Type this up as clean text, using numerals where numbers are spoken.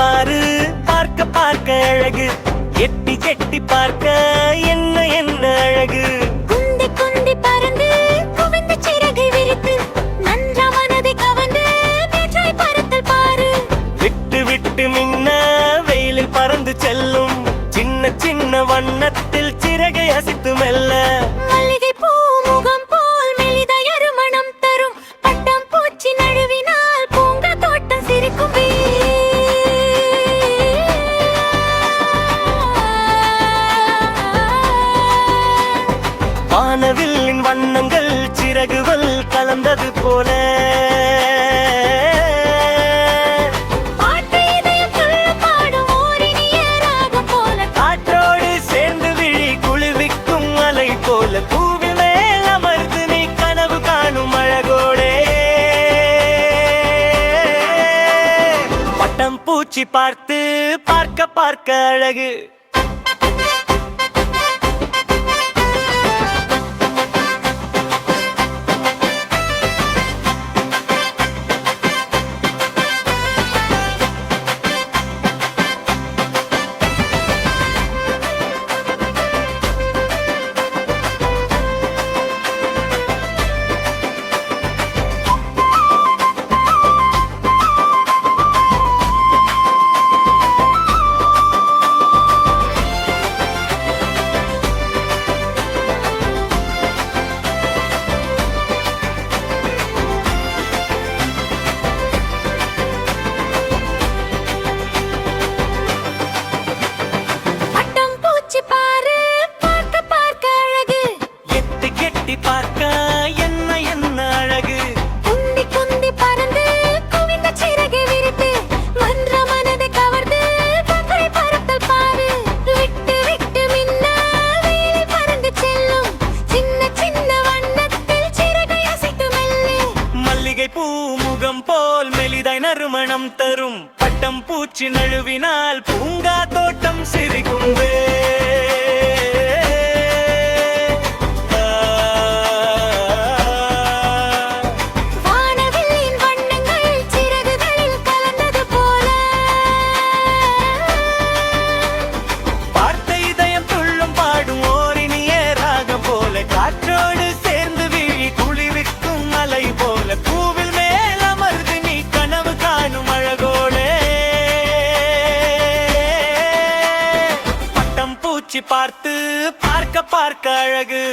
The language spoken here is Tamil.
பாரு பார்க்க பார்க்க அழகு எட்டி கெட்டி பார்க்க என்ன என்ன அழகு குந்தி குந்தி பறந்து குவிந்த சிறகை விரித்து நன்றா மனதை கவர்ந்து நேற்றாய் பறத்தல் பாரு விட்டு விட்டு மின்ன வெயிலில் பறந்து செல்லும் சின்ன சின்ன வண்ணத்தில் சிறகை அசைத்து மெல்ல மல்லிகை பூ முகம் போல் மெலிதாய் அருமணம் தரும் பட்டம் பூச்சி நழுவினால் பூங்கா தோட்டம் சிரிக்கும் வானவில்லின் வண்ணங்கள் சிறகுகள் கலந்தது போல பூவில் மேல் அமர்ந்து நீ கனவு காணும் அழகோடே பட்டம் பூச்சி பார்த்து பார்க்க பார்க்க அழகு பார்க்க என்ன என்ன அழகு குந்தி குந்தி பறந்து குவிந்த சிறகை விரித்து மன்ற மனதை கவர்ந்து பக்கை பறத்தல் பாரு விட்டு விட்டு மின்ன வெயிலில் பறந்து செல்லும் சின்ன சின்ன வண்ணத்தில் சிறகை அசைத்து மெல்ல மல்லிகை பூ முகம் போல் மெலிதாய் நறுமணம் தரும் பட்டம் பூச்சி நழுவினால் பூங்கா தோட்டம் சிரிக்கும் காற்றோடு சேர்ந்து விழி குளிர்விக்கும் அலை போல பூவில் மேல் அமர்ந்து நீ கனவு காணும் அழகோடே பட்டம் பூச்சி பார்த்து பார்க்க பார்க்க அழகு